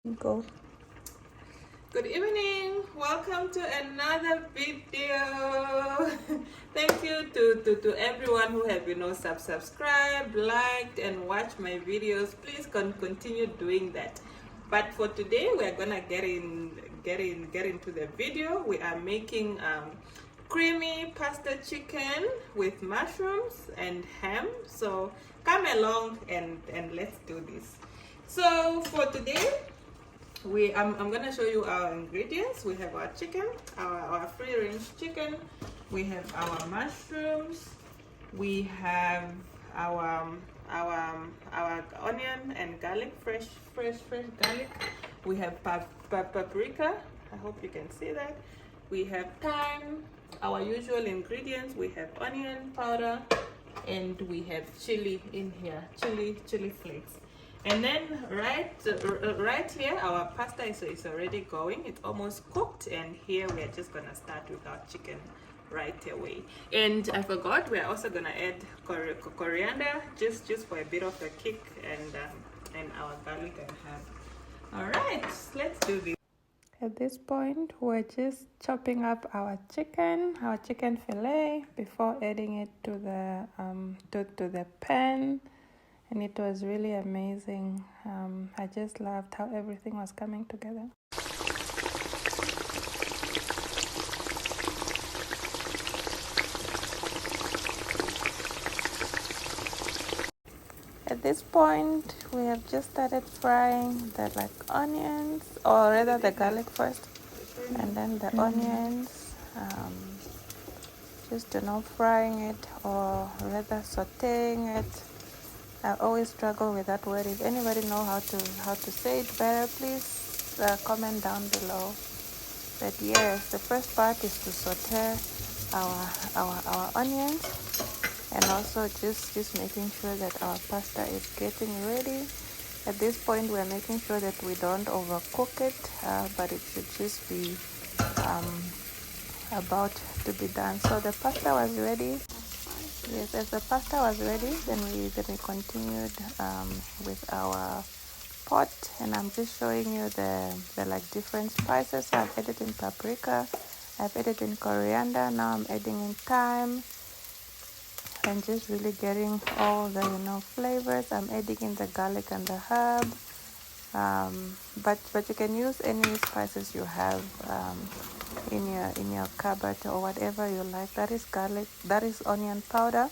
Go. Good evening, welcome to another video. Thank you to everyone who have subscribed, liked and watched my videos. Please continue doing that. But for today we are gonna get into the video. We are making creamy pasta chicken with mushrooms and ham. So come along and let's do this. So for today I'm gonna show you our ingredients. We have our chicken, our free range chicken. We have our mushrooms. We have our our onion and garlic, fresh garlic. We have paprika. I hope you can see that. We have thyme. Our usual ingredients. We have onion powder, and we have chili in here, chili flakes. And then right here our pasta is already going. It's almost cooked, and here we are just gonna start with our chicken right away. And I forgot, we are also gonna add coriander just for a bit of a kick, and our garlic and herb. All right, let's do this. At this point, we're just chopping up our chicken fillet before adding it to the pan, and it was really amazing. I just loved how everything was coming together. At this point, we have just started frying the onions, or rather the garlic first, and then the onions. Just frying it, or rather sauteing it. I always struggle with that word. If anybody know how to say it better, please comment down below. But yes, the first part is to saute our onions, and also just making sure that our pasta is getting ready. At this point, we're making sure that we don't overcook it, but it should just be about to be done. So the pasta was ready. Yes, as the pasta was ready, then we continued with our pot, and I'm just showing you the different spices. So I've added in paprika, I've added in coriander, now I'm adding in thyme, and just really getting all the flavors. I'm adding in the garlic and the herb, but you can use any spices you have in your cupboard, or whatever you like. That is garlic, that is onion powder,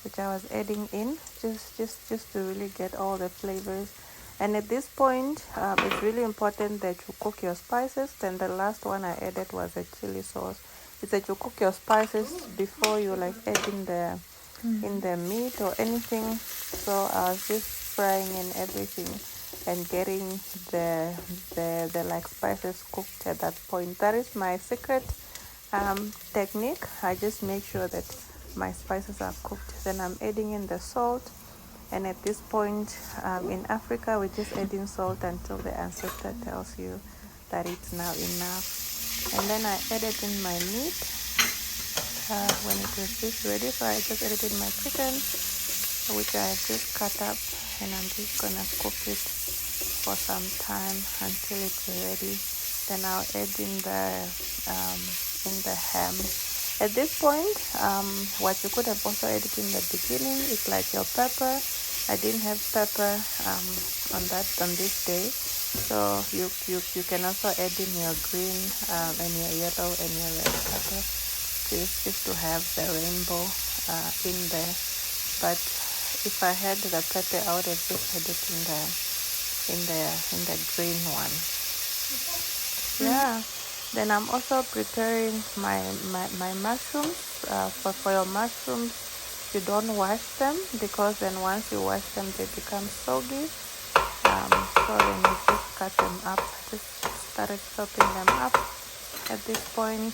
which I was adding in just to really get all the flavors. And at this point, it's really important that you cook your spices. Then the last one I added was a chili sauce. It's that you cook your spices before you add in the meat or anything. So I was just frying in everything and getting the spices cooked at that point. That is my secret technique. I just make sure that my spices are cooked. Then I'm adding in the salt, and at this point in Africa we just add in salt until the ancestor tells you that it's now enough. And then I added in my meat when it was just ready. So I just added in my chicken, which I have just cut up, and I'm just gonna cook it for some time until it's ready. Then I'll add in the ham. At this point, what you could have also added in the beginning is your pepper. I didn't have pepper on this day, so you can also add in your green and your yellow and your red pepper, just to have the rainbow in there. But if I had the pepper, I would have just had it in the green one. Yeah. Then I'm also preparing my mushrooms. For your mushrooms, you don't wash them, because then once you wash them they become soggy. So then you just cut them up. Just started chopping them up. At this point,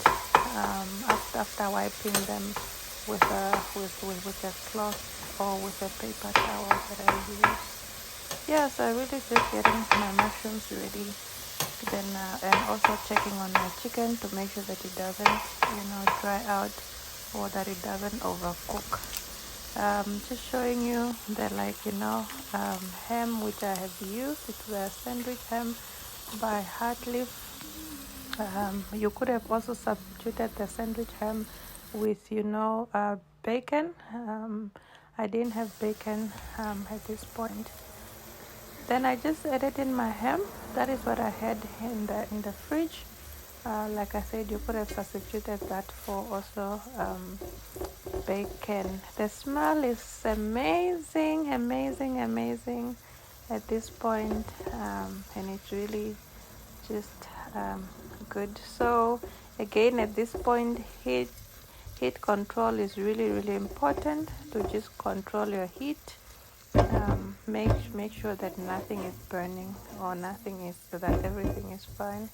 after wiping them with a cloth or with a paper towel that I use. Yeah, so I really just getting my mushrooms ready. Then and also checking on my chicken to make sure that it doesn't dry out, or that it doesn't overcook. Just showing you the ham which I have used. It's a sandwich ham. by heart leaf. You could have also substituted the sandwich ham with, bacon. I didn't have bacon at this point. Then I just added in my ham. That is what I had in the fridge. Like I said, you could have substituted that for also bacon. The smell is amazing, amazing, amazing at this point, and it's really just good. So again, at this point, heat control is really, really important. To just control your heat. Make sure that nothing is burning or nothing is, so that everything is fine.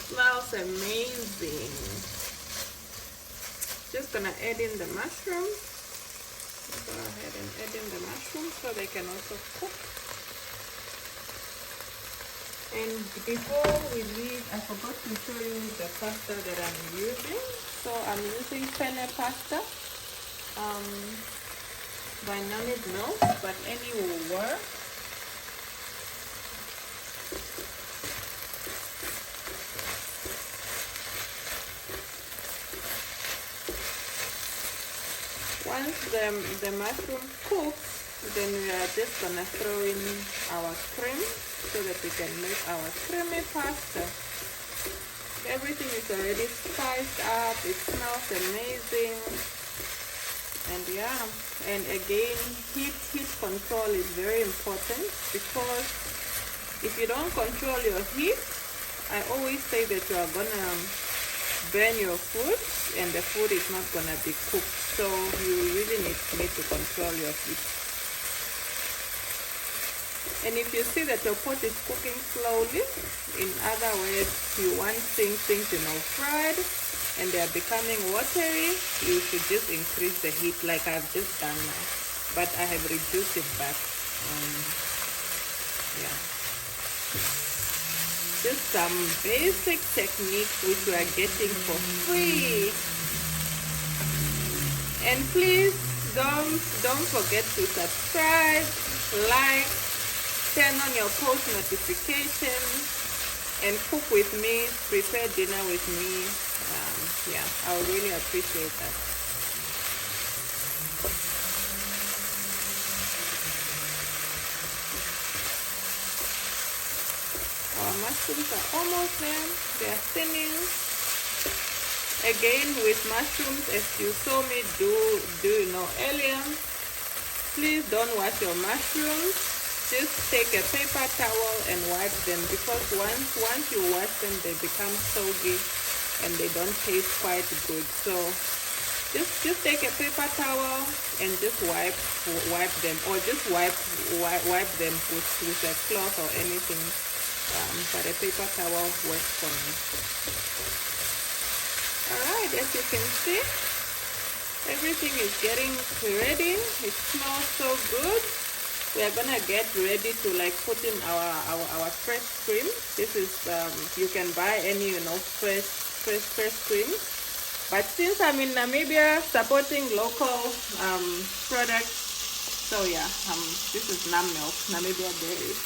Smells amazing. Just gonna add in the mushrooms. Go ahead and add in the mushrooms so they can also cook. And before we leave, I forgot to show you the pasta that I'm using. So I'm using penne pasta by Nunted Milk, but any will work. Once the mushroom cooks, then we are just gonna throw in our cream so that we can make our creamy pasta. Everything is already spiced up. It smells amazing. And yeah, and again, heat control is very important, because if you don't control your heat, I always say that you are gonna burn your food and the food is not gonna be cooked. So you really need to control your heat. And if you see that your pot is cooking slowly, in other words, you want things fried and they are becoming watery, you should just increase the heat like I've just done now. But I have reduced it back. Yeah. Just some basic techniques which we are getting for free. And please don't forget to subscribe, like, turn on your post notifications, and cook with me, prepare dinner with me. Yeah, I would really appreciate that. Our mushrooms are almost there. They are thinning. Again, with mushrooms, as you saw me do earlier, please don't wash your mushrooms. Just take a paper towel and wipe them, because once you wash them, they become soggy and they don't taste quite good. So just take a paper towel and just wipe them, or just wipe them with a cloth or anything. But a paper towel works for me. Alright, as you can see, everything is getting ready. It smells so good. We are gonna get ready to put in our fresh cream. This is you can buy any fresh cream. But since I'm in Namibia supporting local products, so yeah, this is Nam Milk, Namibia Dairies.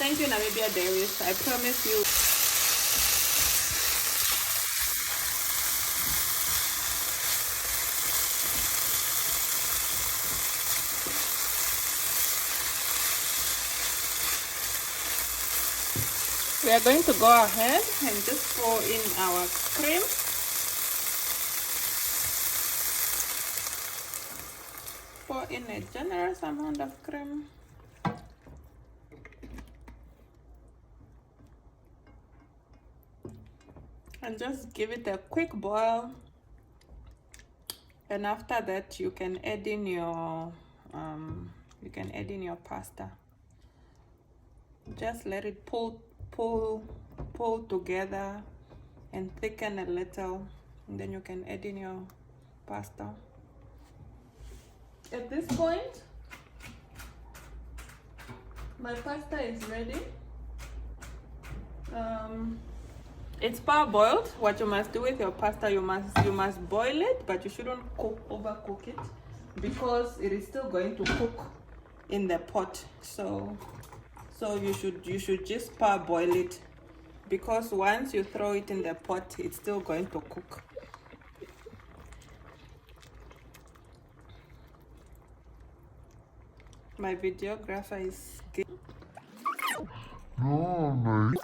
Thank you, Namibia Dairies. I promise you. We are going to go ahead and just pour in our cream. Pour in a generous amount of cream. And just give it a quick boil. And after that, you can add in your pasta. Just let it pull together and thicken a little, and then you can add in your pasta. At this point, my pasta is ready. It's parboiled. What you must do with your pasta, you must boil it, but you shouldn't overcook it, because it is still going to cook in the pot. So you should just parboil it, because once you throw it in the pot, it's still going to cook. My videographer is good. Oh, nice.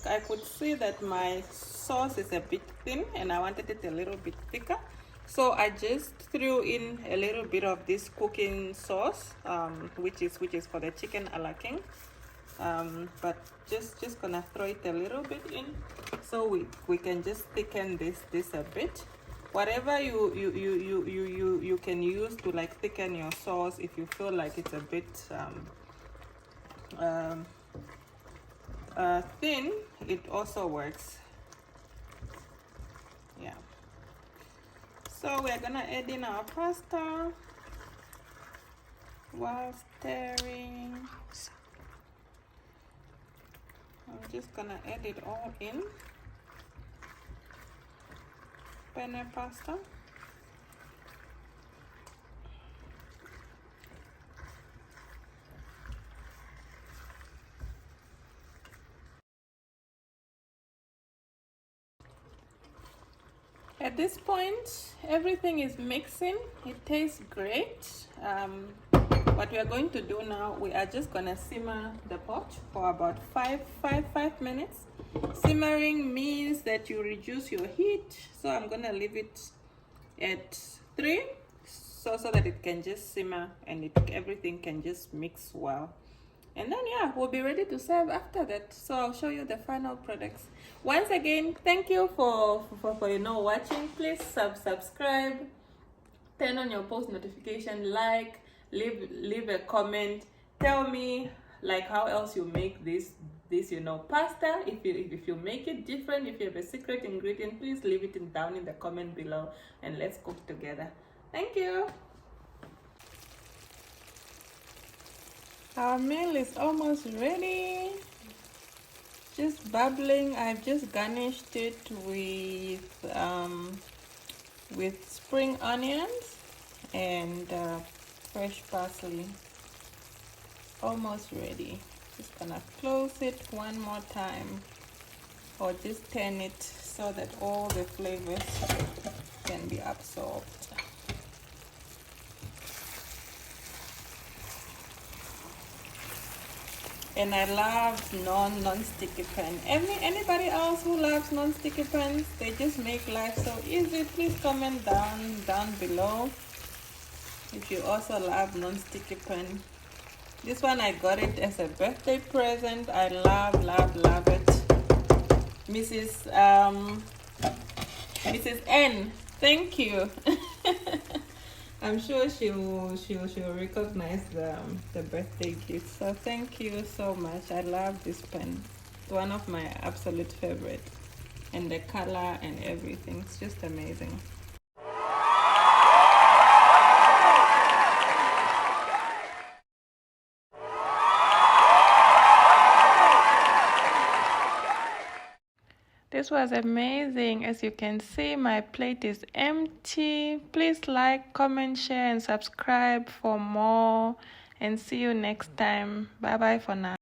I could see that my sauce is a bit thin and I wanted it a little bit thicker, so I just threw in a little bit of this cooking sauce, which is for the chicken a la king, but just gonna throw it a little bit in, so we can just thicken this a bit. Whatever you can use to like thicken your sauce, if you feel like it's a bit thin, it also works. Yeah, so we're gonna add in our pasta while stirring. I'm just gonna add it all in. Penne pasta. At this point, everything is mixing. It tastes great. What we are going to do now, we are just gonna simmer the pot for about five minutes. Simmering means that you reduce your heat, so I'm gonna leave it at 3, so that it can just simmer and everything can just mix well. And then yeah, we'll be ready to serve after that. So I'll show you the final products. Once again, thank you for watching. Please subscribe, turn on your post notification, like, leave a comment, tell me like how else you make this pasta. If you make it different, if you have a secret ingredient, please leave it down in the comment below and let's cook together. Thank you. Our meal is almost ready, just bubbling. I've just garnished it with spring onions and fresh parsley. Almost ready. Just gonna close it one more time, or just turn it so that all the flavors can be absorbed. And I love non-sticky pan. Anybody else who loves non-sticky pans? They just make life so easy. Please comment down below if you also love non-sticky pan. This one I got it as a birthday present. I love it. Mrs. N, thank you. I'm sure she'll recognize the birthday gift. So thank you so much. I love this pen. It's one of my absolute favorite, and the color and everything. It's just amazing. This was amazing. As you can see, my plate is empty. Please like, comment, share, and subscribe for more. And see you next time. Bye bye for now.